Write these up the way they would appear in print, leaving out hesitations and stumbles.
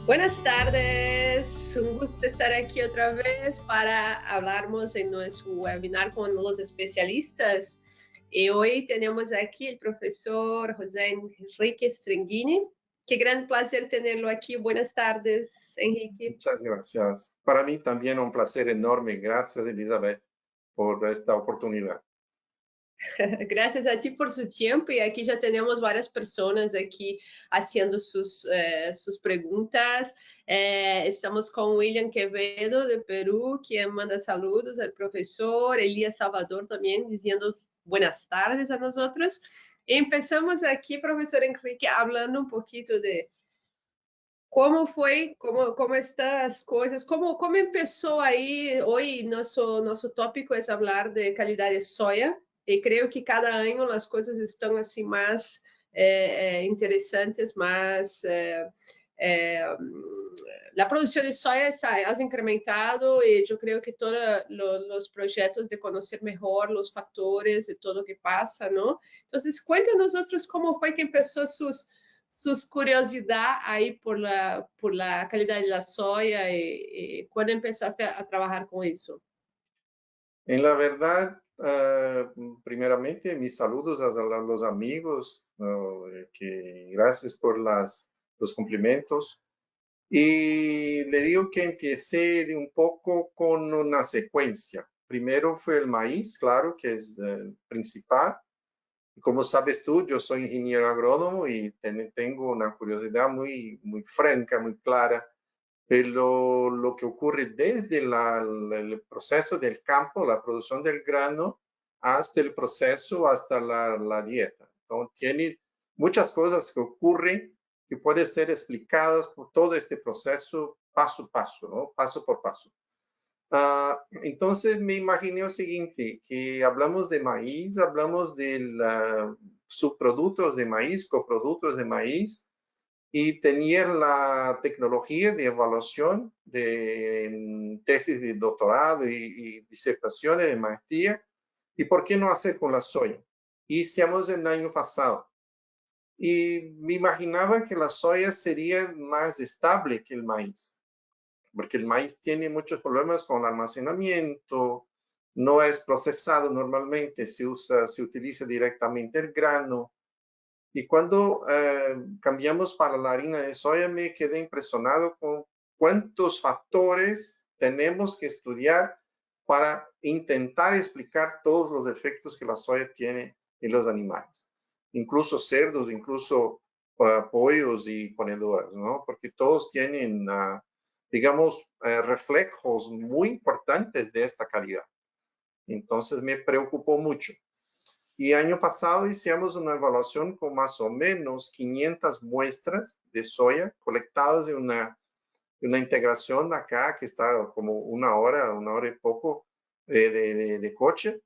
Buenas tardes, un gusto estar aquí otra vez para hablarmos en nuestro webinar con los especialistas. Y hoy tenemos aquí el profesor José Enrique Stringini. Qué gran placer tenerlo aquí. Buenas tardes, Enrique. Muchas gracias. Para mí también un placer enorme. Gracias, Elizabeth, por esta oportunidad. Gracias a ti por su tiempo y aquí ya tenemos varias personas aquí haciendo sus preguntas. Estamos con William Quevedo de Perú, quien manda saludos al profesor, Elías Salvador también diciendo buenas tardes a nosotros. Empezamos aquí, profesor Enrique, hablando un poquito de cómo fue, cómo están las cosas, cómo empezó ahí. Hoy nuestro tópico es hablar de calidad de soya y creo que cada año las cosas están así más interesantes, más... la producción de soya has incrementado y yo creo que todos los proyectos de conocer mejor los factores de todo lo que pasa, ¿no? Entonces, cuéntanos nosotros cómo fue que empezó sus curiosidad ahí por la calidad de la soya y cuando empezaste a trabajar con eso. En la verdad, primeramente, mis saludos a los amigos, que gracias por los cumplimentos. Y le digo que empecé de un poco con una secuencia. Primero fue el maíz, claro, que es el principal. Y como sabes tú, yo soy ingeniero agrónomo y tengo una curiosidad muy franca, muy clara, pero lo que ocurre desde el proceso del campo, la producción del grano, hasta el proceso, hasta la dieta. Entonces, tiene muchas cosas que ocurren que pueden ser explicadas por todo este proceso paso a paso, ¿no? Paso por paso. Entonces me imaginé lo siguiente, que hablamos de maíz, hablamos de subproductos de maíz, coproductos de maíz, y tenía la tecnología de evaluación de tesis de doctorado y disertaciones de maestría. ¿Y por qué no hacer con la soya? Hicimos el año pasado. Y me imaginaba que la soya sería más estable que el maíz, porque el maíz tiene muchos problemas con el almacenamiento, no es procesado normalmente, se utiliza directamente el grano. Y cuando cambiamos para la harina de soya, me quedé impresionado con cuántos factores tenemos que estudiar para intentar explicar todos los efectos que la soya tiene en los animales, incluso cerdos, incluso pollos y ponedoras, ¿no? Porque todos tienen, digamos, reflejos muy importantes de esta calidad. Entonces me preocupó mucho. Y año pasado hicimos una evaluación con más o menos 500 muestras de soya colectadas de una integración acá que está como una hora y poco de coche.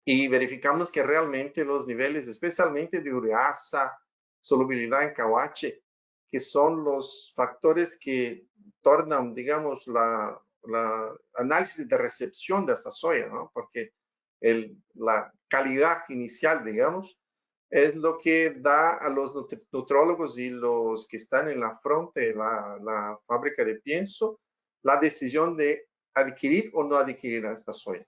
Y verificamos que realmente los niveles, especialmente de ureasa, solubilidad en KOH, que son los factores que tornan, digamos, la análisis de recepción de esta soya, ¿no? Porque la calidad inicial, digamos, es lo que da a los nutrólogos y los que están en la frente de la fábrica de pienso la decisión de adquirir o no adquirir esta soya.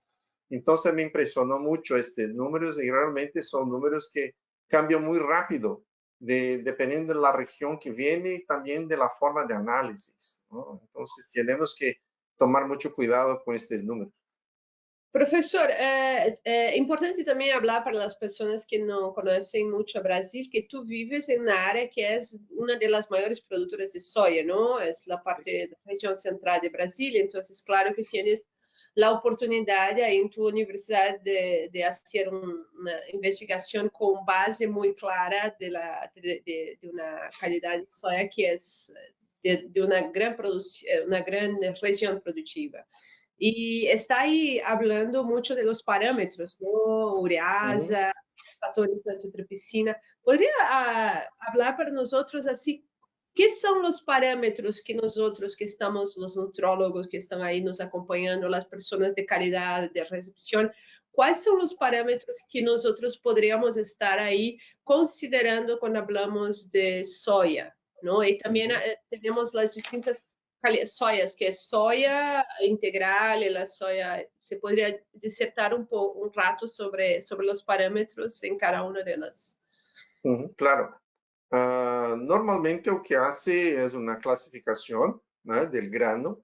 Entonces me impresionó mucho estos números y realmente son números que cambian muy rápido dependiendo de la región que viene y también de la forma de análisis, ¿no? Entonces tenemos que tomar mucho cuidado con estos números. Profesor, é importante também falar para as pessoas que não conhecem muito o Brasil, que tu vives em uma área que é uma das maiores produtoras de soja, não? É a parte da região central de Brasília, então, é claro que tienes a oportunidade aí em tua universidade de fazer uma investigação com base muito clara de uma qualidade de soja que é de uma grande região produtiva. Y está ahí hablando mucho de los parámetros, ¿no? Uhum. Ureasa, factores de angiotropicina. ¿Podría hablar para nosotros así? ¿Qué son los parámetros que nosotros que estamos, los nutrólogos que están ahí nos acompañando, las personas de calidad, de recepción, cuáles son los parámetros que nosotros podríamos estar ahí considerando cuando hablamos de soya? ¿no? Y también Ujú. tenemos las distintas soyas, que es soya integral y la soya. Se podría disertar un rato sobre los parámetros en cada una de las. Ujú, claro. Normalmente lo que hace es una clasificación, ¿no?, del grano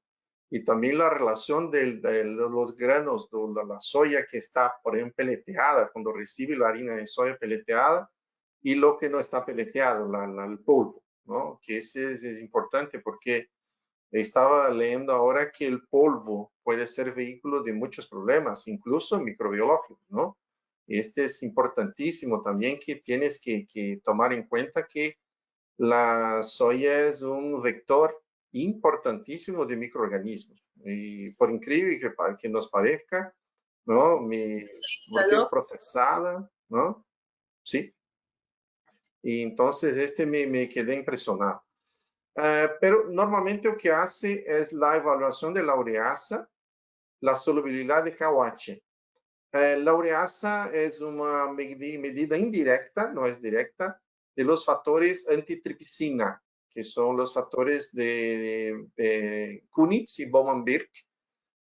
y también la relación de los granos de la soya que está, por ejemplo, peleteada, cuando recibe la harina de soya peleteada y lo que no está peleteado, el polvo, ¿no? Que ese es importante porque estaba leyendo ahora que el polvo puede ser vehículo de muchos problemas, incluso microbiológicos, ¿no? Este es importantísimo también que tienes que tomar en cuenta que la soya es un vector importantísimo de microorganismos. Y por increíble que nos parezca, ¿no? Porque es ¿No? procesada, ¿no? Sí. Y entonces me quedé impresionado. Pero normalmente lo que hace es la evaluación de la ureasa, la solubilidad de KOH. La ureasa es una medida indirecta, no es directa, de los factores antitripsina, que son los factores de Kunitz y Bowman-Birk,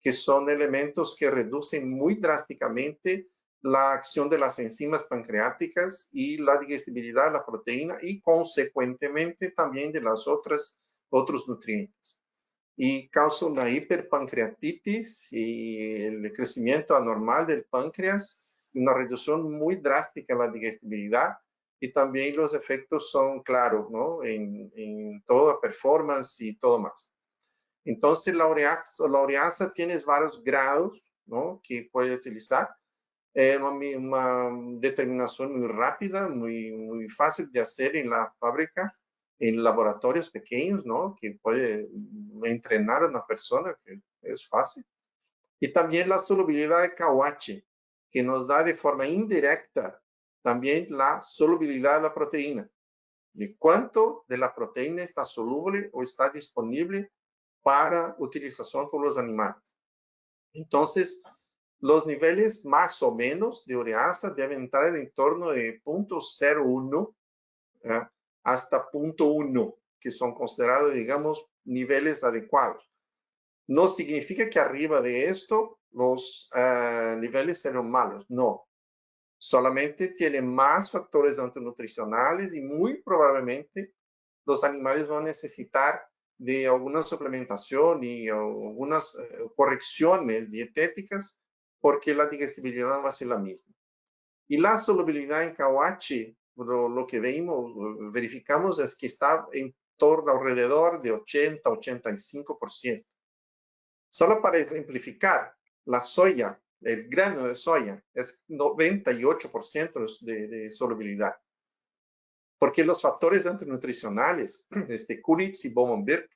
que son elementos que reducen muy drásticamente la acción de las enzimas pancreáticas y la digestibilidad de la proteína y consecuentemente también de las otros nutrientes. Y causa una hiperpancreatitis y el crecimiento anormal del páncreas, una reducción muy drástica en la digestibilidad y también los efectos son claros, ¿no?, en toda performance y todo más. Entonces, la ureasa tiene varios grados, ¿no?, que puede utilizar. Es una determinación muy rápida, muy fácil de hacer en la fábrica, en laboratorios pequeños, ¿no?, que puede entrenar a una persona, que es fácil. Y también la solubilidad de KOH, que nos da de forma indirecta también la solubilidad de la proteína, de cuánto de la proteína está soluble o está disponible para utilización por los animales. Entonces, los niveles más o menos de ureasa deben estar en torno de 0.01, ¿eh?, hasta 0.1, que son considerados, digamos, niveles adecuados. No significa que arriba de esto los niveles serán malos, no. Solamente tiene más factores antinutricionales y muy probablemente los animales van a necesitar de alguna suplementación y algunas correcciones dietéticas porque la digestibilidad no va a ser la misma. Y la solubilidad en KOH, lo que verificamos es que está en torno alrededor de 80-85%. Solo para ejemplificar, la soya, el grano de soya, es 98% de solubilidad. Porque los factores antinutricionales, Kunitz y Bowman-Birk,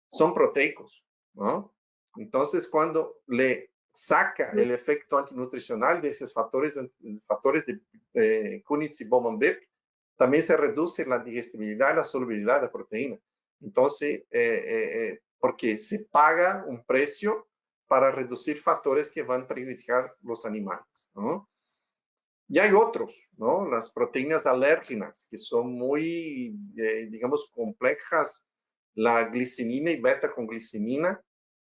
son proteicos, ¿no? Entonces, cuando le saca el efecto antinutricional de esos factores de Kunitz y Bowman-Birk, también se reduce la digestibilidad y la solubilidad de proteína. Entonces, porque se paga un precio para reducir factores que van a perjudicar los animales, ¿no? Y hay otros, ¿no? Las proteínas alérgenas, que son muy, digamos, complejas. La glicinina y beta-conglicinina,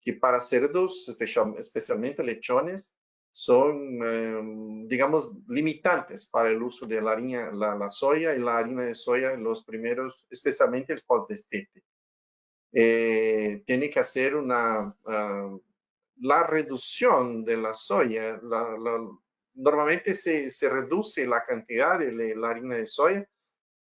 que para cerdos, especialmente lechones, son, digamos, limitantes para el uso de la harina, la soya y la harina de soya en los primeros, especialmente el post-destete. Tiene que hacer la reducción de la soya. Normalmente se reduce la cantidad de la harina de soya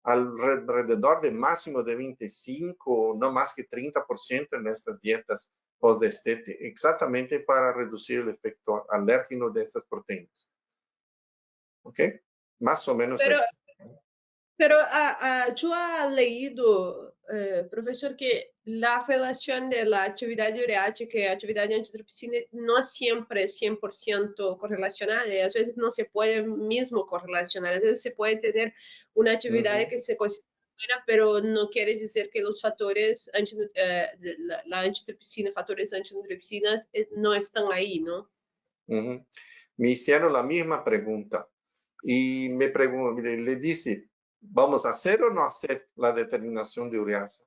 alrededor de máximo de 25, no más que 30% en estas dietas post-destete, exactamente para reducir el efecto alérgeno de estas proteínas. ¿Ok? Más o menos Pero esto. Pero yo he leído, profesor, que la relación de la actividad ureática y actividad antitripsina no siempre es 100% correlacional. Y a veces no se puede mismo correlacionar. A veces se puede tener una actividad Ujú, que se considera buena, pero no quiere decir que los factores, la antitripsina, factores antitripsinas, no están ahí, ¿no? ujú. Me hicieron la misma pregunta y le dice, ¿Vamos a hacer o no hacer la determinación de ureasa?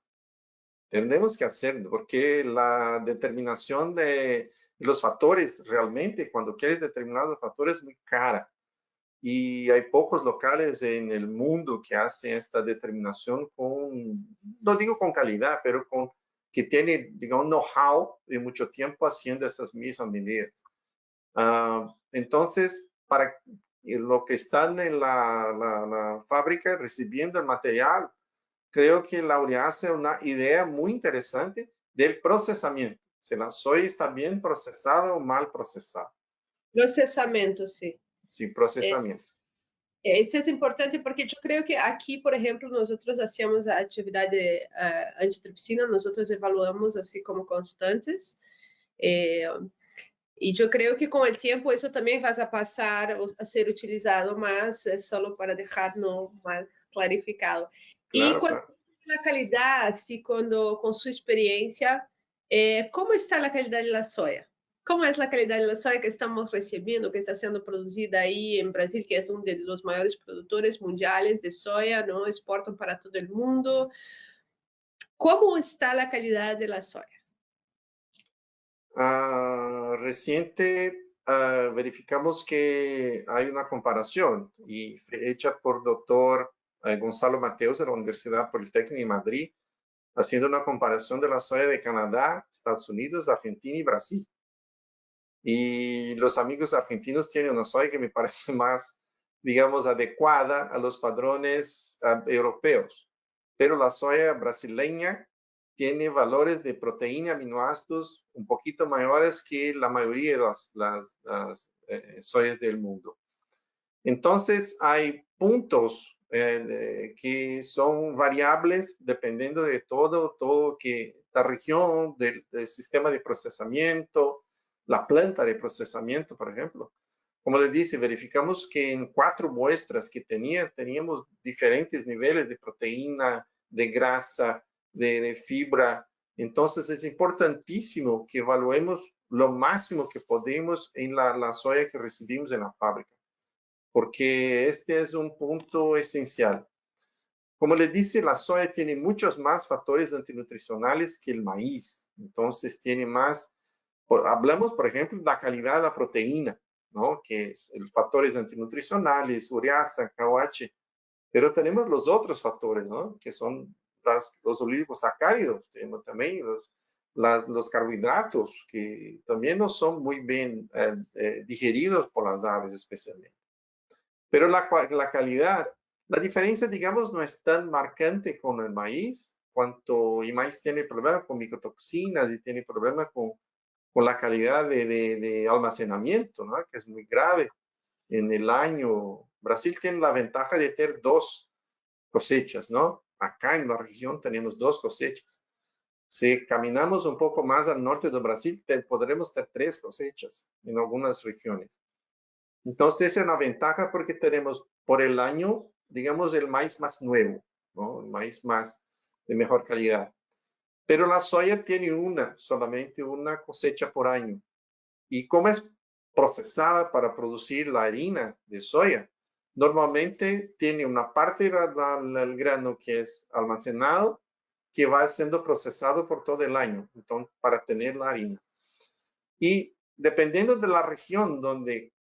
Tendremos que hacerlo porque la determinación de los factores, realmente, cuando quieres determinar los factores, es muy cara. Y hay pocos locales en el mundo que hacen esta determinación con, no digo con calidad, pero con que tiene, digamos, know-how de mucho tiempo haciendo estas mismas medidas. Entonces, para lo que están en la fábrica recibiendo el material, creo que Laurea hace una idea muy interesante del procesamiento. Si la soya está bien procesada o mal procesada. Processamento, sim. Sí, procesamiento. Isso é importante porque eu creio que aqui, por exemplo, nós outros hacíamos a atividade antitripsina, nós outros evaluamos assim como constantes. E eu creio que com o tempo isso também vai a passar a ser utilizado, mas é só para deixar no mais clarificado. E Claro, quanto claro. à qualidade, assim, quando com sua experiência, como está a qualidade da soja? Como é a qualidade da soja que estamos recebendo, que está sendo produzida aí em Brasil, que é um dos maiores produtores mundiais de soja, não exportam para todo o mundo? Como está a qualidade da soja? Reciente verificamos que hay una comparación y fue hecha por doctor Gonzalo Mateos de la Universidad Politécnica de Madrid, haciendo una comparación de la soya de Canadá, Estados Unidos, Argentina y Brasil. Y los amigos argentinos tienen una soya que me parece más, digamos, adecuada a los padrones europeos. Pero la soya brasileña tiene valores de proteína, aminoácidos un poquito mayores que la mayoría de las soyas del mundo. Entonces, hay puntos que son variables dependiendo de todo que la región del sistema de procesamiento, la planta de procesamiento, por ejemplo. Como les dice, verificamos que en 4 muestras que teníamos diferentes niveles de proteína, de grasa, de fibra. Entonces es importantísimo que evaluemos lo máximo que podemos en la soya que recibimos en la fábrica, porque este es un punto esencial. Como les dice, la soya tiene muchos más factores antinutricionales que el maíz. Entonces tiene más, hablamos por ejemplo de la calidad de la proteína, ¿no? Que es el factores antinutricionales, ureasa, KOH, pero tenemos los otros factores, ¿no? Que son los oligosacáridos, tenemos también los carbohidratos, que también no son muy bien digeridos por las aves especialmente. Pero la calidad, la diferencia, digamos, no es tan marcante con el maíz, cuanto el maíz tiene problemas con micotoxinas y tiene problemas con la calidad de almacenamiento, ¿no? Que es muy grave en el año. Brasil tiene la ventaja de tener 2 cosechas, ¿no? Acá en la región tenemos 2 cosechas. Si caminamos un poco más al norte de Brasil, podremos tener 3 cosechas en algunas regiones. Entonces es una ventaja porque tenemos por el año, digamos, el maíz más nuevo, ¿no? El maíz más de mejor calidad. Pero la soya tiene solamente una cosecha por año. Y como es procesada para producir la harina de soya, normalmente tiene una parte del grano que es almacenado, que va siendo procesado por todo el año, entonces, para tener la harina. Y dependiendo de la región donde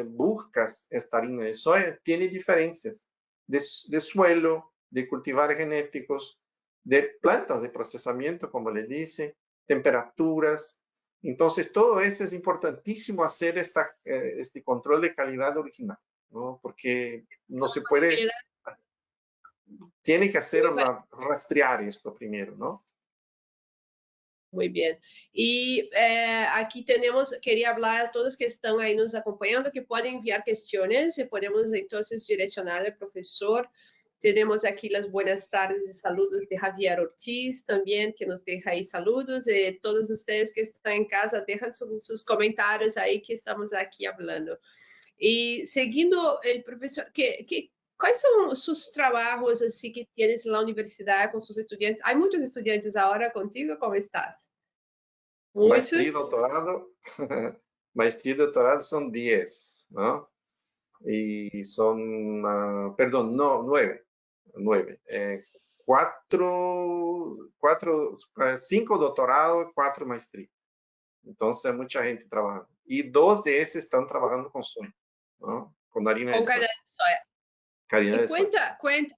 buscas esta harina de soya, tiene diferencias de suelo, de cultivares genéticos, de plantas de procesamiento, como les dice, temperaturas. Entonces, todo eso es importantísimo hacer este control de calidad original, ¿no? Porque no se puede, tiene que hacer rastrear esto primero, ¿no? Muy bien. Y aquí tenemos, quería hablar a todos que están ahí nos acompañando, que pueden enviar cuestiones y podemos entonces direccionar al profesor. Tenemos aquí las buenas tardes y saludos de Javier Ortiz también, que nos deja ahí saludos. Todos ustedes que están en casa, dejan sus comentarios ahí que estamos aquí hablando. Y seguindo el profesor, ¿cuáles son sus trabajos así que tienes en la universidad con sus estudiantes? Hay muchos estudiantes ahora contigo, ¿cómo estás? Maestría y Muchos. doctorado, maestría y doctorado son 10, ¿no? Y son, perdón, no, 9. 9. 5 doctorados, 4 maestrías. Entonces, hay mucha gente trabajando. Y 2 de esos están trabajando con soya, ¿no? Con harina de Con soya. calidad de soya. Harina Y de soya. cuenta,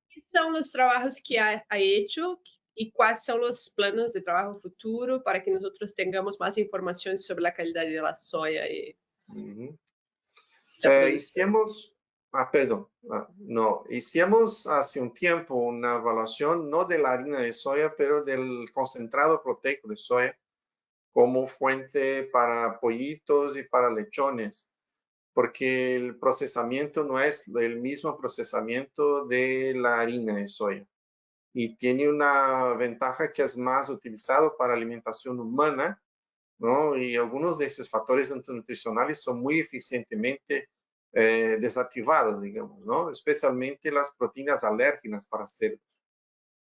¿qué son los trabajos que ha hecho y cuáles son los planos de trabajo futuro para que nosotros tengamos más información sobre la calidad de la soya y Ujú. la producción? Hicimos, perdón, no, hicimos hace un tiempo una evaluación no de la harina de soya, pero del concentrado proteico de soya como fuente para pollitos y para lechones, porque el procesamiento no es el mismo procesamiento de la harina de soya y tiene una ventaja que es más utilizado para alimentación humana, ¿no? Y algunos de esos factores nutricionales son muy eficientemente desactivados, digamos, ¿no? Especialmente las proteínas alérgenas para cerdos.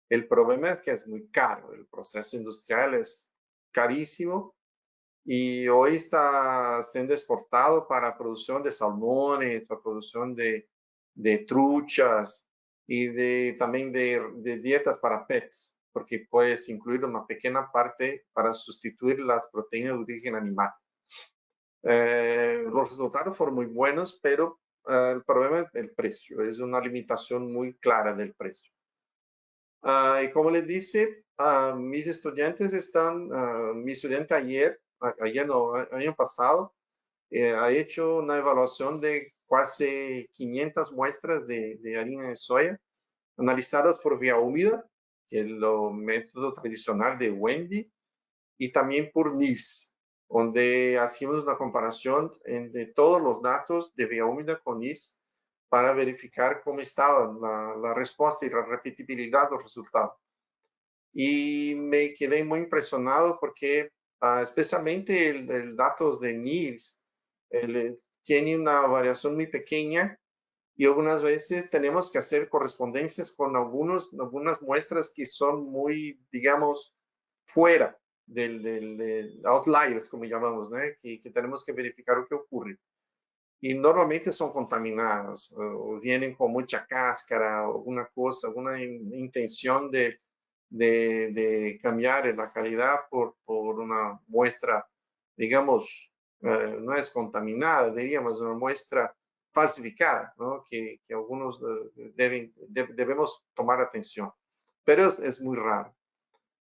El problema es que es muy caro, el proceso industrial es carísimo y hoy está siendo exportado para producción de salmones, para producción de truchas y también de dietas para pets, porque puedes incluir una pequeña parte para sustituir las proteínas de origen animal. Los resultados fueron muy buenos, pero el problema es el precio, es una limitación muy clara del precio. Y como les dice, mis estudiantes mi estudiante ayer no, año pasado, ha hecho una evaluación de casi 500 muestras de harina de soya, analizadas por vía húmeda, que es el método tradicional de Wendy, y también por NIRS, donde hacemos una comparación de todos los datos de vía húmeda con NIRS para verificar cómo estaba la respuesta y la repetibilidad del resultado. Y me quedé muy impresionado porque especialmente el datos de NIRS tiene una variación muy pequeña y algunas veces tenemos que hacer correspondencias con algunas muestras que son muy, digamos, fuera del outliers, como llamamos, ¿no? Que tenemos que verificar lo que ocurre. Y normalmente son contaminadas o vienen con mucha cáscara o alguna cosa, alguna intención de cambiar la calidad por una muestra, digamos, no es contaminada, diríamos, una muestra falsificada, ¿no? Que algunos debemos tomar atención. Pero es muy raro.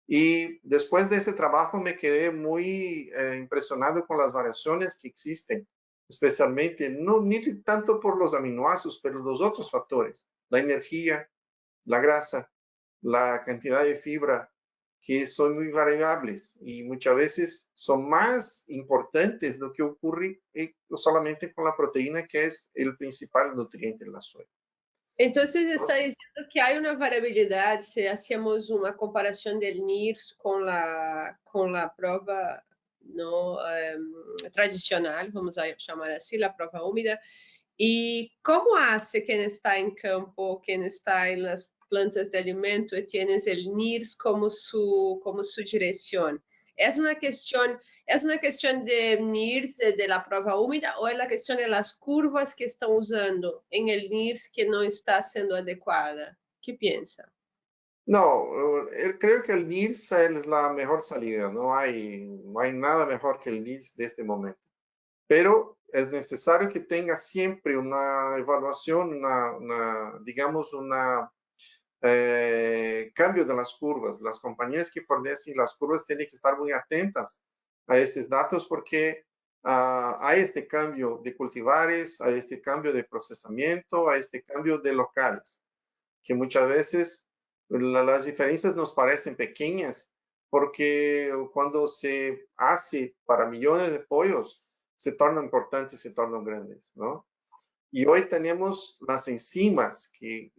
Y después de ese trabajo me quedé muy impresionado con las variaciones que existen, especialmente, no ni tanto por los aminoácidos, pero los otros factores, la energía, la grasa, la cantidad de fibra, que son muy variables y muchas veces son más importantes lo que ocurre solamente con la proteína, que es el principal nutriente de la soya. Entonces está Entonces, diciendo que hay una variabilidad si hacemos una comparación del NIRS con la prueba no tradicional, vamos a llamar así, la prueba húmeda. ¿Y cómo hace quien está en campo, quien está en las plantas de alimento y tienes el NIRS como su dirección? ¿Es una cuestión de NIRS de la prueba húmeda o es la cuestión de las curvas que están usando en el NIRS que no está siendo adecuada? ¿Qué piensa? no, creo que el NIRS es la mejor salida, no hay nada mejor que el NIRS de este momento. Pero es necesario que tenga siempre una evaluación, digamos, cambio de las curvas. Las compañías que fornecen las curvas tienen que estar muy atentas a esos datos porque hay este cambio de cultivares, hay este cambio de procesamiento, hay este cambio de locales, que muchas veces las diferencias nos parecen pequeñas porque cuando se hace para millones de pollos, se tornan importantes, se tornan grandes, ¿no? Y hoy tenemos las enzimas que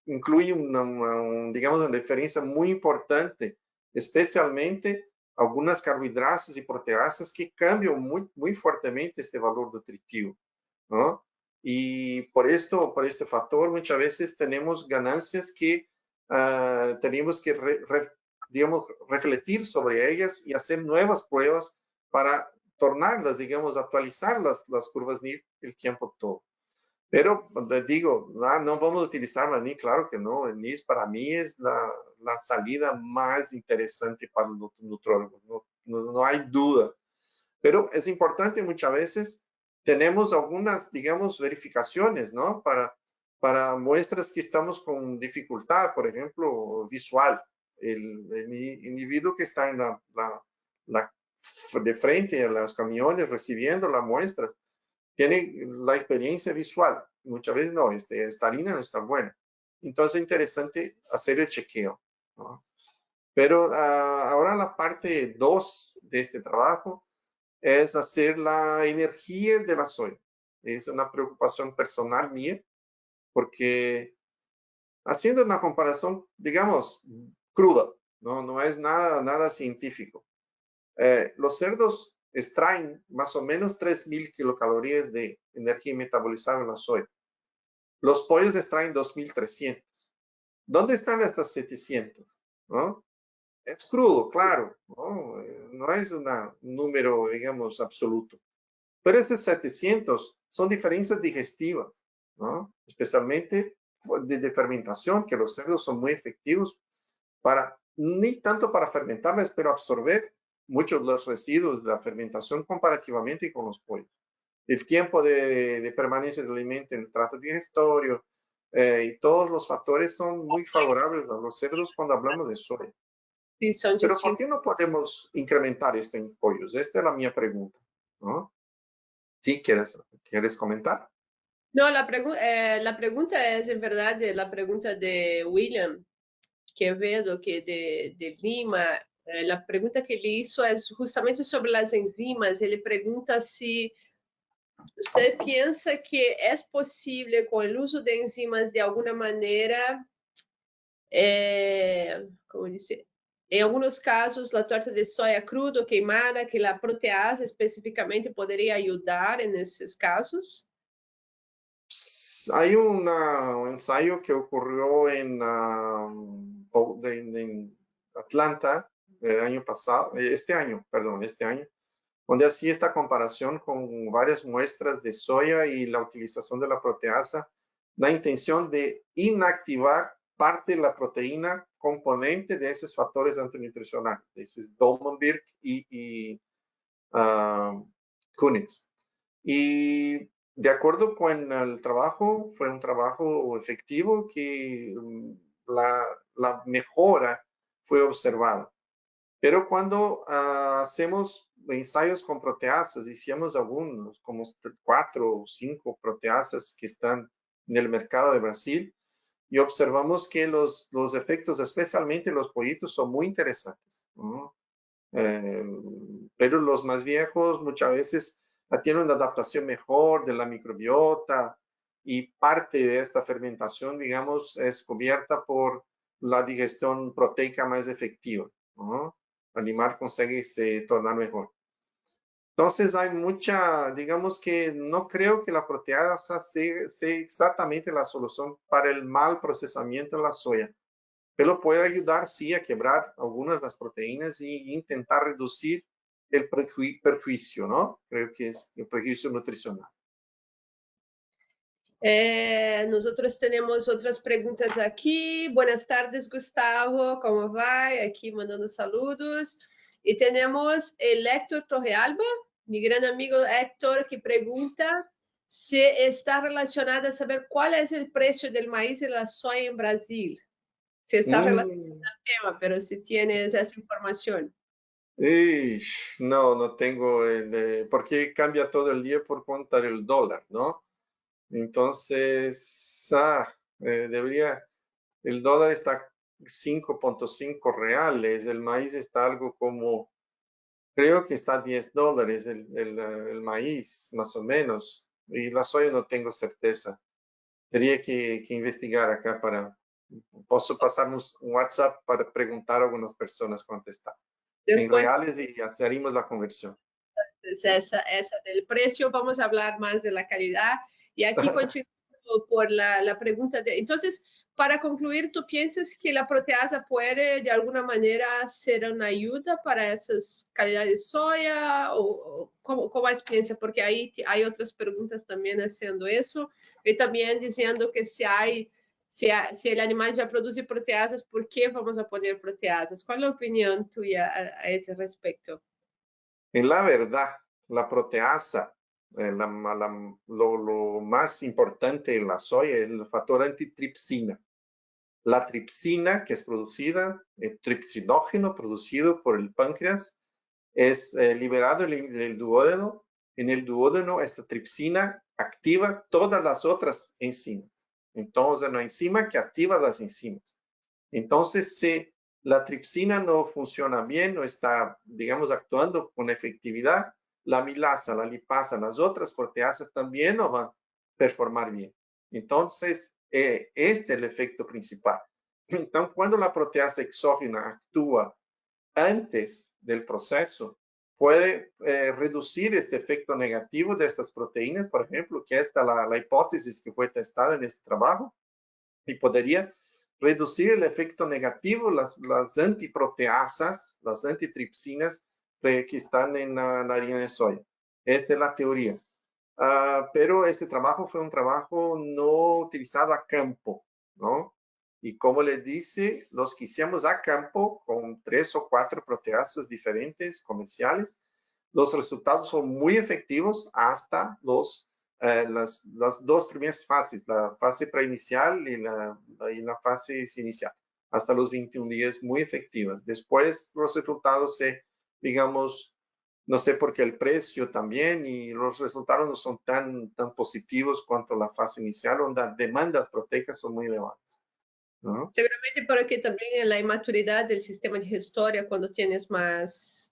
incluyen digamos, una diferencia muy importante, especialmente algunas carbohidratos y proteasas que cambian muy fuertemente este valor nutritivo, ¿no? Y por este factor, muchas veces tenemos ganancias que tenemos que, digamos, refletir sobre ellas y hacer nuevas pruebas para tornarlas, digamos, actualizar las curvas NIR el tiempo todo. Pero digo, no vamos a utilizar maní, claro que no. El NIS para mí es la salida más interesante para los nutrólogos, no hay duda. Pero es importante muchas veces, tenemos algunas, digamos, verificaciones, ¿no? Para muestras que estamos con dificultad, por ejemplo, visual. El individuo que está en la de frente a los camiones recibiendo las muestras, tiene la experiencia visual. Muchas veces no, esta harina no está buena. Entonces es interesante hacer el chequeo, ¿no? Pero ahora la parte 2 de este trabajo es hacer la energía de la soya. Es una preocupación personal mía, porque haciendo una comparación, digamos, cruda, no es nada científico. Los cerdos extraen más o menos 3.000 kilocalorías de energía metabolizada en la soya. Los pollos extraen 2.300. ¿Dónde están estas 700? ¿No? Es crudo, claro, no es un número, digamos, absoluto. Pero esos 700 son diferencias digestivas, ¿no? Especialmente de fermentación, que los cerdos son muy efectivos ni tanto para fermentarlas, pero absorber muchos de los residuos de la fermentación comparativamente con los pollos. El tiempo de permanencia del alimento en el tracto digestivo y todos los factores son muy favorables a los cerdos cuando hablamos de soya. Sí, son Pero ¿por distintos. qué no podemos incrementar esto en pollos? Esta es la mía pregunta, ¿no? ¿Sí? ¿Quieres comentar? No, la pregunta es en verdad la pregunta de William Quevedo, que de Lima. La pregunta que le hizo es justamente sobre las enzimas. Él pregunta si usted piensa que es posible con el uso de enzimas de alguna manera, como dice, em alguns casos, a torta de soja cruda ou queimada, que a protease especificamente poderia ajudar nesses casos? Hay un ensayo que ocurrió en Atlanta el año pasado, este año, donde hacía esta comparación con varias muestras de soya y la utilización de la proteasa, la intención de inactivar parte de la proteína componente de esos factores antinutricionales, de esos Dolmenberg y Kunitz. Y de acuerdo con el trabajo, fue un trabajo efectivo que la mejora fue observada. Pero cuando hacemos ensayos con proteasas, hicimos algunos, como 4 o 5 proteasas que están en el mercado de Brasil, y observamos que los efectos, especialmente los pollitos, son muy interesantes, ¿no? Pero los más viejos muchas veces tienen una adaptación mejor de la microbiota y parte de esta fermentación, digamos, es cubierta por la digestión proteica más efectiva, ¿no? El animal consigue se tornar mejor. Entonces hay digamos que no creo que la proteasa sea exactamente la solución para el mal procesamiento de la soya, pero puede ayudar, sí, a quebrar algunas de las proteínas y intentar reducir el perjuicio, ¿no? Creo que es el perjuicio nutricional. Nosotros tenemos outras perguntas aqui. Buenas tardes, Gustavo, como vai? Aqui mandando saludos. E temos el Héctor Torrealba, mi gran amigo Héctor, que pergunta se está relacionado a saber qual é o preço do maíz e da soja em Brasil. Se está relacionado Mm, al tema, pero si tienes esa información. no tengo, porque cambia todo el día por cuenta del dólar, ¿no? Entonces, el dólar está 5.5 reales, el maíz está algo como, creo que está a $10 el maíz, más o menos, y la soya no tengo certeza. Tendría que investigar acá puedo pasarnos un WhatsApp para preguntar a algunas personas cuánto está en Después reales y haremos la conversión. esa del precio, vamos a hablar más de la calidad. Y aquí continuamos por la pregunta. Entonces, para concluir, ¿tú piensas que la proteasa puede de alguna manera ser una ayuda para esas calidades de soya? ¿O cómo más piensa? Porque ahí hay otras preguntas también haciendo eso y también diciendo que si el animal ya produce proteasas, ¿por qué vamos a poner proteasas? ¿Cuál es la opinión tuya a ese respecto? En la verdad, la proteasa, lo más importante en la soya es el factor antitripsina. La tripsina, que es producida, el tripsinógeno producido por el páncreas, es liberado en el duodeno. En el duodeno, esta tripsina activa todas las otras enzimas. Entonces, es una enzima que activa las enzimas. Entonces, si la tripsina no funciona bien, no está, digamos, actuando con efectividad, la milasa, la lipasa, las otras proteasas también no van a performar bien. Entonces, este es el efecto principal. Entonces, cuando la proteasa exógena actúa antes del proceso, puede reducir este efecto negativo de estas proteínas, por ejemplo, que esta la hipótesis que fue testada en este trabajo, y podría reducir el efecto negativo, las antiproteasas, las antitripsinas que están en la harina de soya. Esta es la teoría. Pero este trabajo fue un trabajo no utilizado a campo, ¿no? Y como les dice, los que hicimos a campo con 3 o 4 proteasas diferentes comerciales, los resultados son muy efectivos hasta las dos primeras fases, la fase preinicial y la fase inicial, hasta los 21 días muy efectivas. Después los resultados digamos, no sé por qué el precio también y los resultados no son tan positivos cuanto la fase inicial, donde las demandas proteicas son muy elevadas, ¿no? Seguramente porque también en la inmaturidad del sistema digestório, cuando tienes más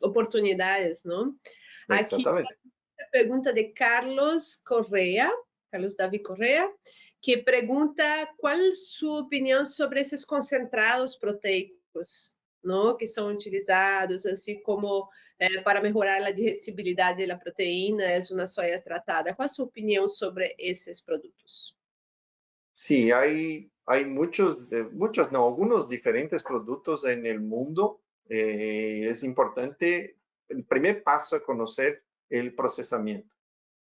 oportunidades, ¿no? Aquí Exactamente. la pregunta de Carlos Correa, Carlos David Correa, que pregunta cuál es su opinión sobre esos concentrados proteicos, ¿no? Que son utilizados así como para mejorar la digestibilidad de la proteína, es una soya tratada. ¿Cuál es su opinión sobre esos productos? Sí, hay muchos, no, algunos diferentes productos en el mundo. Es importante, el primer paso es conocer el procesamiento.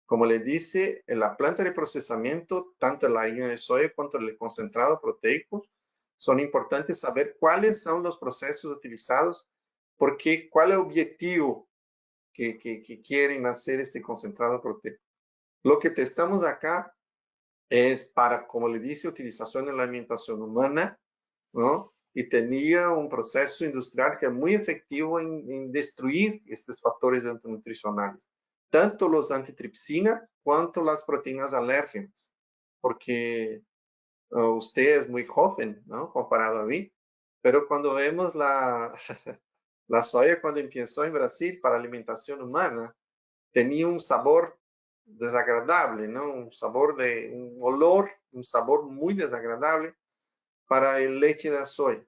Como les dice, en la planta de procesamiento, tanto en la harina de soya cuanto en el concentrado proteico, son importantes saber cuáles son los procesos utilizados, porque cuál es el objetivo que quieren hacer este concentrado proteico. Lo que testamos acá es para, como le dice, utilización en la alimentación humana, ¿no? Y tenía un proceso industrial que es muy efectivo en destruir estos factores antinutricionales, tanto los antitripsina cuanto las proteínas alérgenas, porque usted es muy joven, ¿no? Comparado a mí, pero cuando vemos la soya cuando empezó en Brasil para alimentación humana, tenía un sabor desagradable, ¿no? Un olor, un sabor muy desagradable para el leche de soya. Uhum.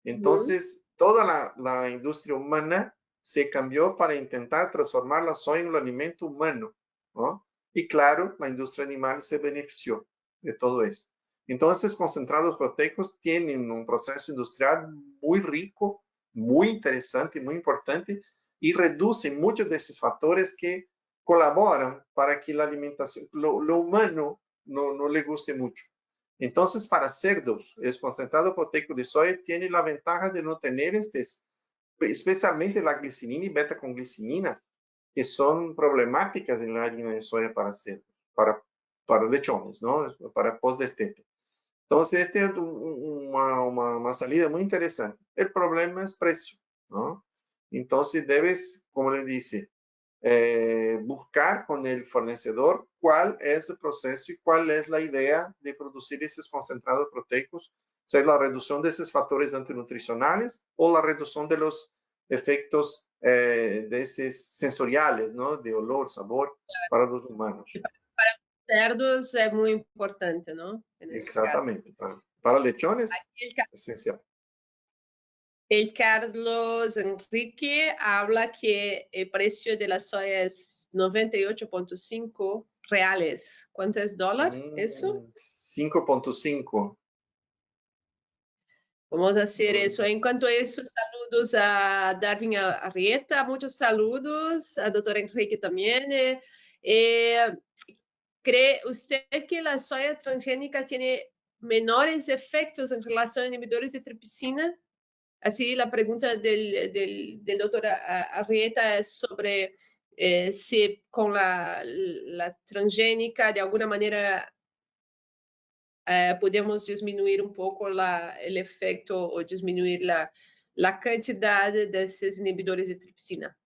Entonces, toda la industria humana se cambió para intentar transformar la soya en un alimento humano, ¿no? Y claro, la industria animal se benefició de todo esto. Entonces, concentrados proteicos tienen un proceso industrial muy rico, muy interesante, muy importante y reducen muchos de esos factores que colaboran para que la alimentación, lo humano no le guste mucho. Entonces, para cerdos, el concentrado proteico de soya tiene la ventaja de no tener especialmente la glicinina y beta-conglicinina, que son problemáticas en la harina de soya para cerdos, para lechones, ¿no? Para post-destete. Entonces, este es una salida muy interesante. El problema es precio, ¿no? Entonces, debes, como le dice, buscar con el fornecedor cuál es el proceso y cuál es la idea de producir esos concentrados proteicos, sea la reducción de esos factores antinutricionales o la reducción de los efectos de esos sensoriales, ¿no? De olor, sabor para los humanos. Cerdos é muito importante, não? Nesse caso. Exactamente. Para lechones, Aqui esencial. el Carlos Enrique habla que el precio de la soya es 98.5 reales. ¿Cuánto es dólar? ¿Eso? 5.5. Vamos a hacer eso. En cuanto a eso, saludos a Darwin Arrieta, muchos saludos, a doctor Enrique también. ¿Cree usted que la soya transgénica tiene menores efectos en relación a inhibidores de tripsina? Así la pregunta del doctor Arrieta es sobre si con la transgénica de alguna manera podemos disminuir un poco el efecto o disminuir la cantidad de esos inhibidores de tripsina.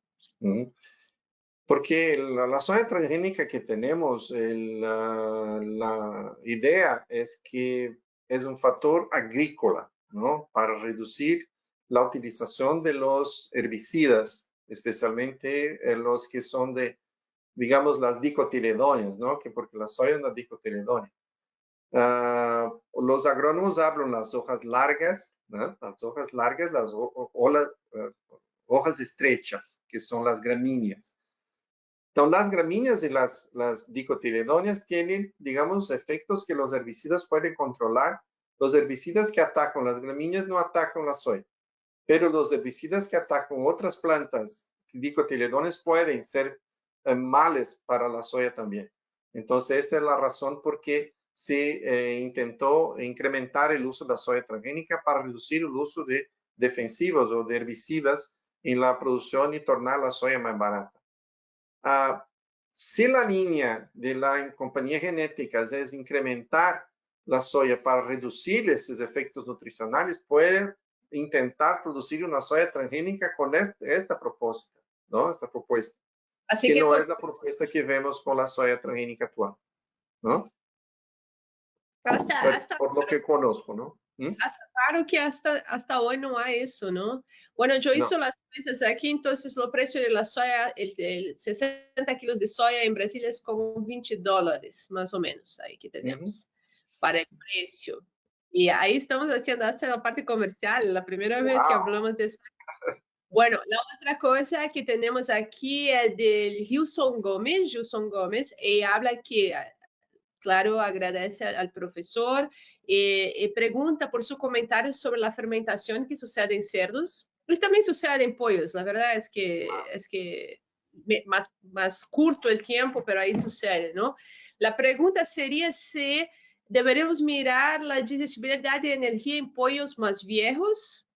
Porque la soya transgénica que tenemos, la idea es que es un factor agrícola, ¿no? Para reducir la utilización de los herbicidas, especialmente los que son de, digamos, las dicotiledóneas, ¿no? Que porque la soya es una dicotiledónea. Los agrónomos hablan las hojas largas, ¿no? Las hojas largas, las hojas estrechas, que son las gramíneas. Entonces, las gramíneas y las dicotiledóneas tienen, digamos, efectos que los herbicidas pueden controlar. Los herbicidas que atacan las gramíneas no atacan la soya, pero los herbicidas que atacan otras plantas dicotiledóneas pueden ser males para la soya también. Entonces, esta es la razón por qué se intentó incrementar el uso de la soya transgénica para reducir el uso de defensivos o de herbicidas en la producción y tornar la soya más barata. Si la línea de la compañía genética es incrementar la soya para reducir esos efectos nutricionales, puede intentar producir una soya transgénica con esta propuesta, ¿no? Esta propuesta, Así que que no pues, es la propuesta que vemos con la soya transgénica actual, ¿no? hasta Por lo que conozco, ¿no? claro que hasta hoy no hay eso, ¿no? Bueno, yo No. hice las cuentas aquí, entonces el precio de la soya, el 60 kilos de soya en Brasil es como $20, más o menos, ahí que tenemos, para el precio. Y ahí estamos haciendo hasta la parte comercial, la primera vez que Wow. hablamos de eso. Bueno, la otra cosa que tenemos aquí es del Gilson Gómez, y habla que claro, agradece al profesor y pregunta por su comentario sobre la fermentación que sucede en cerdos y también sucede en pollos. La verdad es que más corto el tiempo, pero ahí sucede, ¿no? La pregunta sería si deberemos mirar la digestibilidad de energía en pollos más viejos,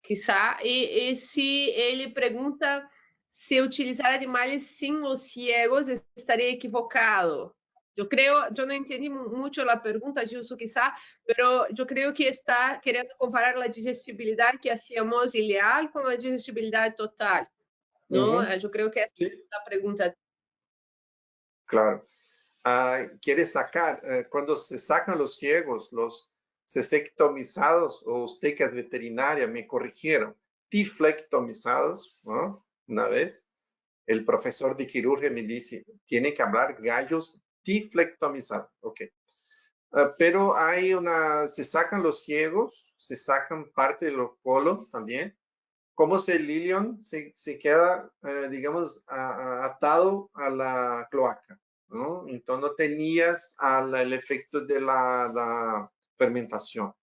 quizá, y si ele pergunta se utilizar animales sin los ciegos estaría equivocado. Yo no entendí mucho la pregunta, Gilson, quizá, pero yo creo que está queriendo comparar la digestibilidad que hacíamos ileal con la digestibilidad total, ¿no? Yo creo que esa Sí, es la pregunta. claro. Quiere sacar, cuando se sacan los ciegos, los cesectomizados o tecas veterinarias me corrigieron, tiflectomizados, ¿no? Una vez, el profesor de quirurgia me dice, tiene que hablar gallos tiflectomizados, ok. Pero hay se sacan los ciegos, se sacan parte de los polos también, como si el ilion se queda, digamos, atado a la cloaca, ¿no? Entonces no tenías el efecto de la fermentación.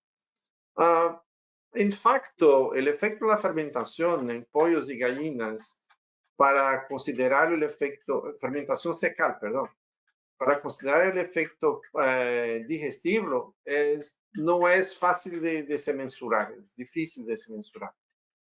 En facto, el efecto de la fermentación en pollos y gallinas, para considerar el efecto, fermentación secal, perdón, para considerar el efecto digestivo, no es fácil de se mensurar, es difícil de se mensurar.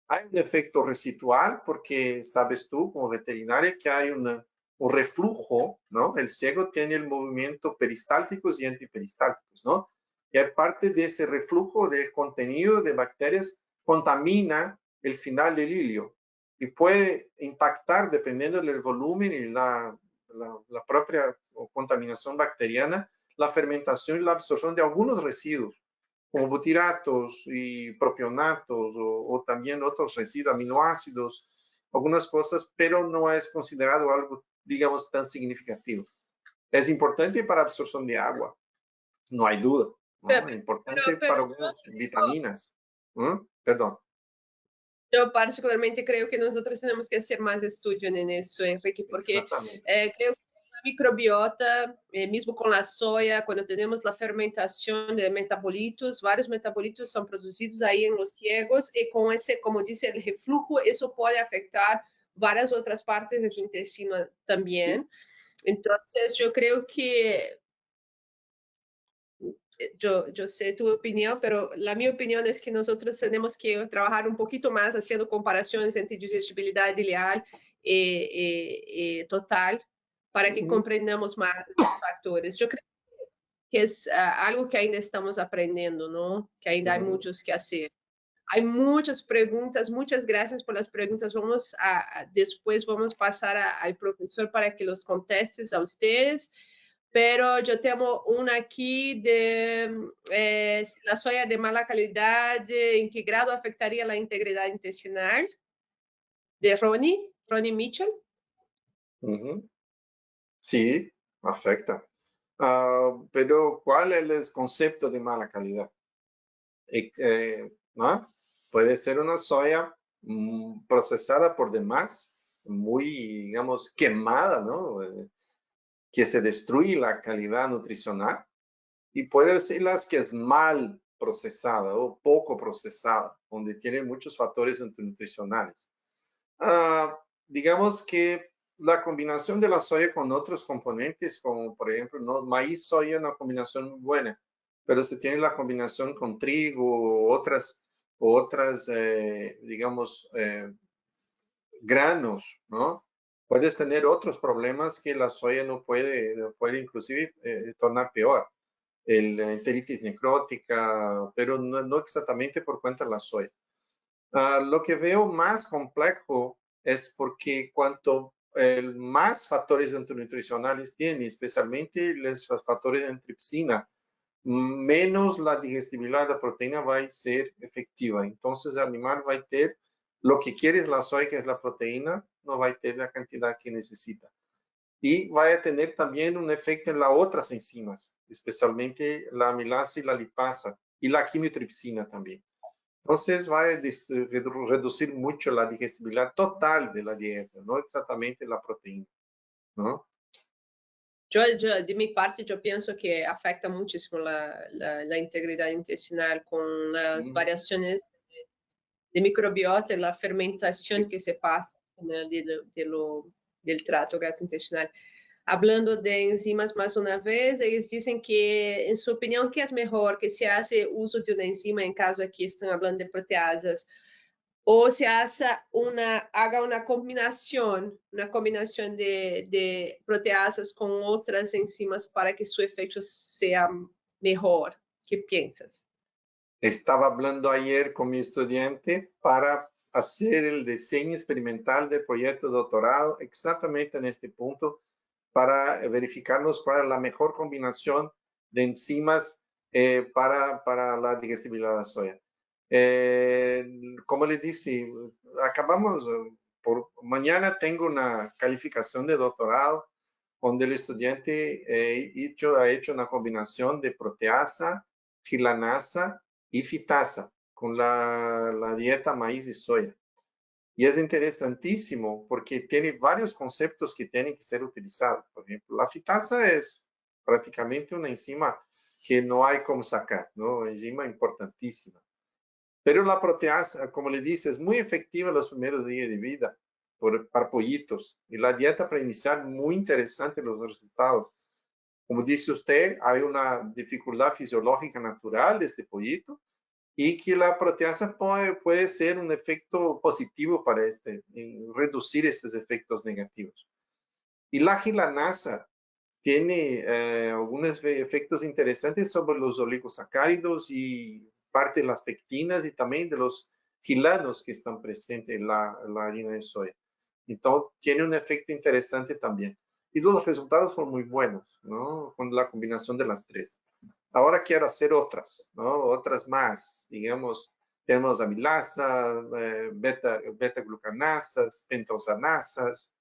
Hay un efecto residual porque sabes tú como veterinario que hay un reflujo, ¿no? El ciego tiene el movimiento peristálticos y antiperistálticos, ¿no? Y hay parte de ese reflujo del contenido de bacterias contamina el final del hilio y puede impactar, dependiendo del volumen y la propia contaminación bacteriana, la fermentación y la absorción de algunos residuos como butiratos y propionatos o también otros residuos, aminoácidos, algunas cosas, pero no es considerado algo, digamos, tan significativo. Es importante para absorción de agua, no hay duda, ¿no? Es importante Pero para algunas vitaminas. Perdón. yo particularmente creo que nosotros tenemos que hacer más estudio en eso, Enrique, porque Exactamente. creo que microbiota, mesmo com a soja, quando temos a fermentação de metabolitos, vários metabolitos são produzidos aí em los ciegos e com esse, como disse, o reflujo, isso pode afetar várias outras partes do intestino também. Sí. Então, eu creio que yo sé tu opinión, pero la mi opinión es que nosotros tenemos que trabajar un poquito más haciendo comparaciones entre digestibilidad ileal y total para que Ujú, comprendamos más los factores. Yo creo que es algo que ainda estamos aprendiendo, ¿no? Que ainda hay ujú. muchos que hacer. Hay muchas preguntas, muchas gracias por las preguntas. Después vamos a pasar al profesor para que los contestes a ustedes. Pero yo tengo una aquí de si la soya de mala calidad, ¿en qué grado afectaría la integridad intestinal? De Ronnie Mitchell. Ujú. Sí, afecta. Pero ¿cuál es el concepto de mala calidad? ¿No? Puede ser una soya procesada por demás, muy, digamos, quemada, ¿no? Que se destruye la calidad nutricional. Y puede ser las que es mal procesada o poco procesada, donde tiene muchos factores nutricionales. Digamos que la combinación de la soya con otros componentes, como por ejemplo, ¿no? Maíz, soya, una combinación muy buena, pero si tiene la combinación con trigo o otras digamos, granos, ¿no? Puedes tener otros problemas que la soya no puede inclusive tornar peor. El enteritis necrótica, pero no exactamente por cuenta de la soya. Lo que veo más complejo es porque cuanto más factores nutricionales tiene, especialmente los factores de tripsina, menos la digestibilidad de la proteína va a ser efectiva. Entonces el animal va a tener lo que quiere la soya, que es la proteína, no va a tener la cantidad que necesita. Y va a tener también un efecto en las otras enzimas, especialmente la amilasa y la lipasa, y la quimiotripsina también. Entonces va a reducir mucho la digestibilidad total de la dieta, no exactamente la proteína, ¿no? De mi parte, yo pienso que afecta muchísimo la integridad intestinal con las Ujú. variaciones de microbiota y la fermentación que se pasa del trato gastrointestinal. Hablando de enzimas más una vez, ellos dicen que, en su opinión, ¿qué es mejor? Que se hace uso de una enzima, en caso aquí están hablando de proteasas, o se haga una combinación de proteasas con otras enzimas para que su efecto sea mejor. ¿Qué piensas? Estaba hablando ayer con mi estudiante para hacer el diseño experimental del proyecto de doctorado exactamente en este punto para verificarnos cuál es la mejor combinación de enzimas para la digestibilidad de la soya. Como les dice, acabamos, mañana tengo una calificación de doctorado donde el estudiante ha hecho una combinación de proteasa, gilanasa y fitasa con la dieta maíz y soya. Y es interesantísimo porque tiene varios conceptos que tienen que ser utilizados. Por ejemplo, la fitasa es prácticamente una enzima que no hay como sacar, ¿no? Una enzima importantísima. Pero la proteasa, como le dice, es muy efectiva en los primeros días de vida para pollitos. Y la dieta para iniciar, muy interesante los resultados. Como dice usted, hay una dificultad fisiológica natural de este pollito y que la proteasa puede ser un efecto positivo para reducir estos efectos negativos. Y la gilanasa tiene algunos efectos interesantes sobre los oligosacáridos y parte de las pectinas y también de los gilanos que están presentes en la harina de soya. Entonces, tiene un efecto interesante también. Y los resultados fueron muy buenos, ¿no? Con la combinación de las tres. Ahora quiero hacer otras, ¿no? Otras más, digamos, tenemos amilasa, beta-glucanasas, pentosanasas,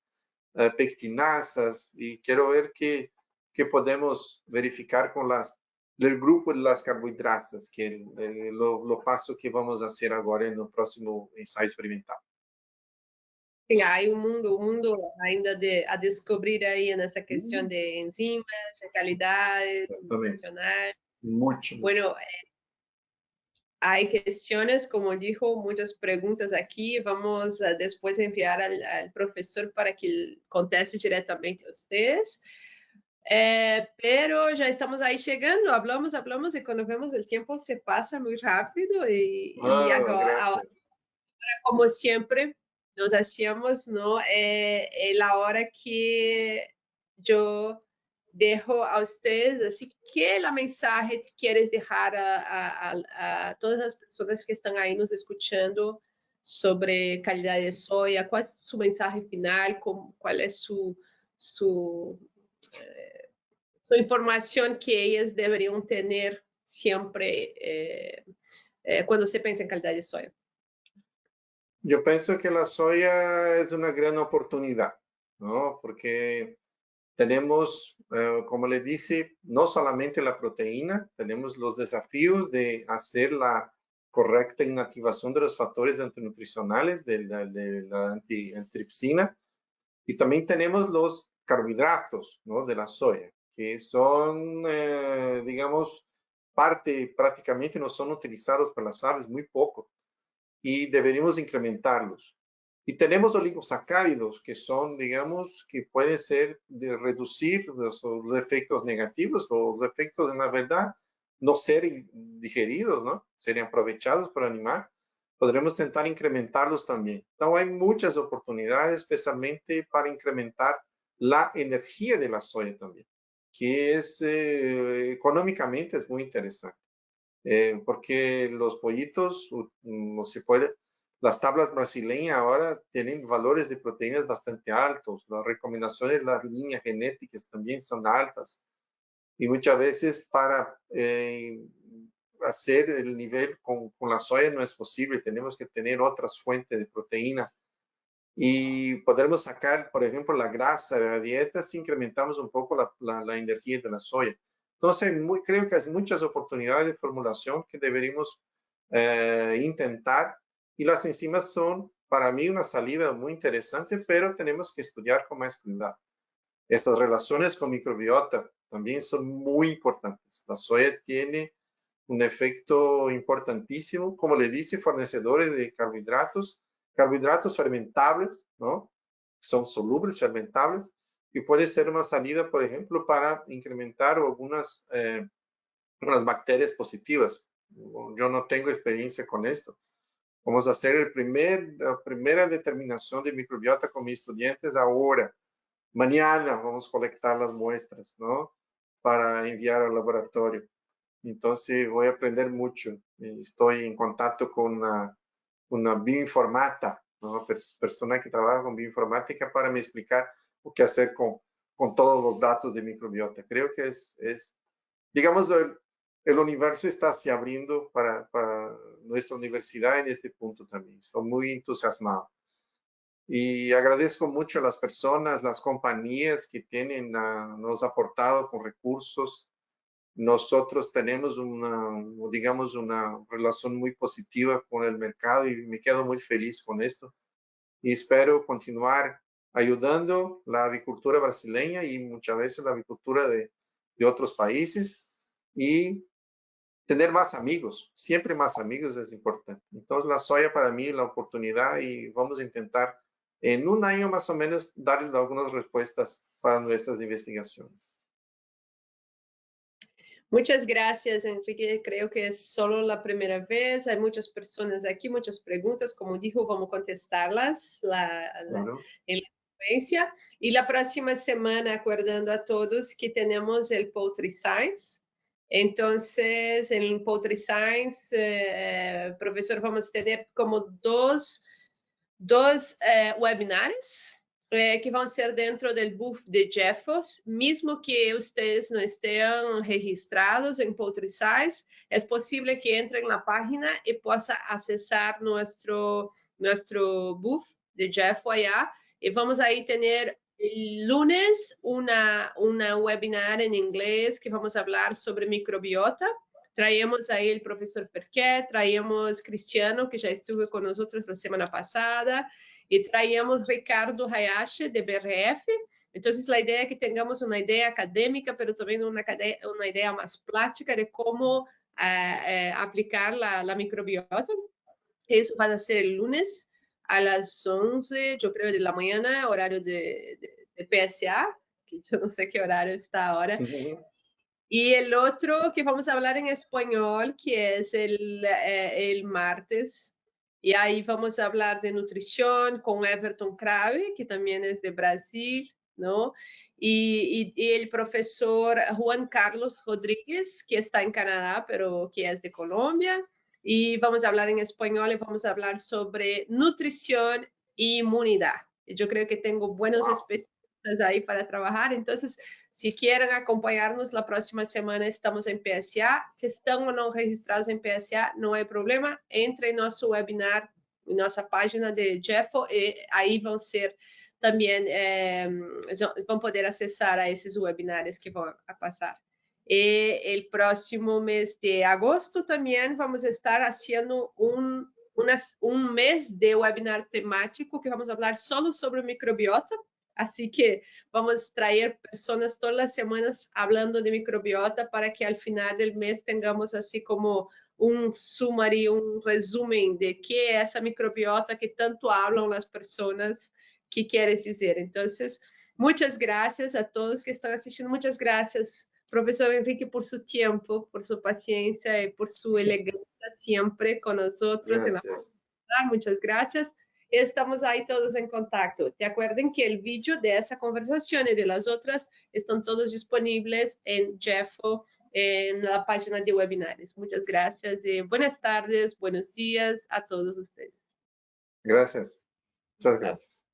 pectinasas, y quiero ver qué podemos verificar con el grupo de las carbohidratas, que lo paso que vamos a hacer ahora en el próximo ensayo experimental. Sim, hay um mundo ainda a descobrir aí nessa questão de enzimas, de calidade Exactamente. nutricional. Mucho, mucho. Bueno, hay cuestiones, como dijo, muchas preguntas aquí. Vamos a después enviar al profesor para que él conteste diretamente a ustedes. Pero já estamos aí chegando, hablamos e quando vemos o tempo se passa muito rápido e Ah, agora, gracias. como sempre, nós hacíamos, ¿no? La hora que eu dejo a ustedes, así que la mensaje que quieres dejar a todas as pessoas que estão aí nos escutando sobre calidade de soja, qual é sua mensagem final, qual é sua informação que elas deveriam ter sempre quando se pensa em qualidade de soja. Yo pienso que la soya es una gran oportunidad, ¿no? Porque tenemos, como le dice, no solamente la proteína, tenemos los desafíos de hacer la correcta inactivación de los factores antinutricionales de la antitripsina y también tenemos los carbohidratos, ¿no? De la soya, que son, digamos, parte prácticamente no son utilizados por las aves, muy poco, y deberíamos incrementarlos. Y tenemos oligosacáridos que son, digamos, que pueden ser de reducir los efectos negativos o los efectos, en la verdad, no ser digeridos, ¿no? Serían aprovechados por el animal. Podremos intentar incrementarlos también. Entonces, hay muchas oportunidades, especialmente para incrementar la energía de la soya también, que es económicamente es muy interesante. Porque los pollitos, no se puede, las tablas brasileñas ahora tienen valores de proteínas bastante altos, las recomendaciones, las líneas genéticas también son altas y muchas veces para hacer el nivel con la soya no es posible, tenemos que tener otras fuentes de proteína y podremos sacar, por ejemplo, la grasa de la dieta si incrementamos un poco la energía de la soya. Entonces, creo que hay muchas oportunidades de formulación que deberíamos intentar y las enzimas son para mí una salida muy interesante, pero tenemos que estudiar con más cuidado. Estas relaciones con microbiota también son muy importantes. La soya tiene un efecto importantísimo, como le dice, fornecedores de carbohidratos fermentables, ¿no? Son solubles, fermentables, y puede ser una salida, por ejemplo, para incrementar algunas unas bacterias positivas. Yo no tengo experiencia con esto. Vamos a hacer la primera determinación de microbiota con mis estudiantes ahora. Mañana vamos a colectar las muestras, ¿no? Para enviar al laboratorio. Entonces voy a aprender mucho. Estoy en contacto con una bioinformata, ¿no? Persona que trabaja con bioinformática para me explicar qué hacer con todos los datos de microbiota. Creo que digamos, el universo está se abriendo para nuestra universidad en este punto también. Estoy muy entusiasmado. Y agradezco mucho a las personas, las compañías que nos aportado con recursos. Nosotros tenemos digamos, una relación muy positiva con el mercado y me quedo muy feliz con esto. Y espero continuar ayudando la avicultura brasileña y muchas veces la avicultura de otros países y tener más amigos, siempre más amigos es importante. Entonces la soya para mí la oportunidad y vamos a intentar en un año más o menos darle algunas respuestas para nuestras investigaciones. Muchas gracias, Enrique. Creo que es solo la primera vez. Hay muchas personas aquí, muchas preguntas. Como dijo, vamos a contestarlas Claro. en la secuencia. Y la próxima semana, acordando a todos que tenemos el Poultry Science. Entonces, en el Poultry Science, profesor, vamos a tener como dos webinars que vão ser dentro do booth de Jeffos, mesmo que vocês não estejam registrados em Poultry Science, é possível que entrem na página e possam acessar nosso booth de Jeffo allá. E vamos aí ter lunes uma webinar em inglês que vamos falar sobre microbiota. Traemos aí o professor Perquet, traemos Cristiano, que já esteve com nós na semana passada, y traíamos Ricardo Hayashi de BRF. Entonces, la idea es que tengamos una idea académica, pero también una idea más práctica de cómo aplicar la microbiota. Eso va a ser el lunes a las 11, yo creo, de la mañana, horario de PSA, que yo no sé qué horario está ahora. Y el otro que vamos a hablar en español, que es el martes. Y ahí vamos a hablar de nutrición con Everton Crave, que también es de Brasil, ¿no? Y el profesor Juan Carlos Rodríguez, que está en Canadá, pero que es de Colombia. Y vamos a hablar en español y vamos a hablar sobre nutrición e inmunidad. Yo creo que tengo buenos especialistas ahí para trabajar. Entonces, si quieren acompañarnos la próxima semana, estamos en PSA. Si están o no registrados en PSA, no hay problema. Entre en nuestro webinar, en nuestra página de Jeffo, y ahí van a ser también, van a poder accesar a esos webinars que van a pasar. El próximo mes de agosto también vamos a estar haciendo un mes de webinar temático que vamos a hablar solo sobre microbiota. Así que vamos a traer personas todas las semanas hablando de microbiota para que al final del mes tengamos así como un summary, un resumen de qué es esa microbiota que tanto hablan las personas, qué quieres decir. Entonces, muchas gracias a todos que están asistiendo. Muchas gracias, profesor Enrique, por su tiempo, por su paciencia y por su elegancia siempre con nosotros en la Gracias. comunidad. Muchas gracias. Estamos ahí todos en contacto. Te acuerden que el vídeo de esa conversación y de las otras están todos disponibles en Jeffo, en la página de webinars. Muchas gracias y buenas tardes, buenos días a todos ustedes. Gracias. Muchas Chao. gracias.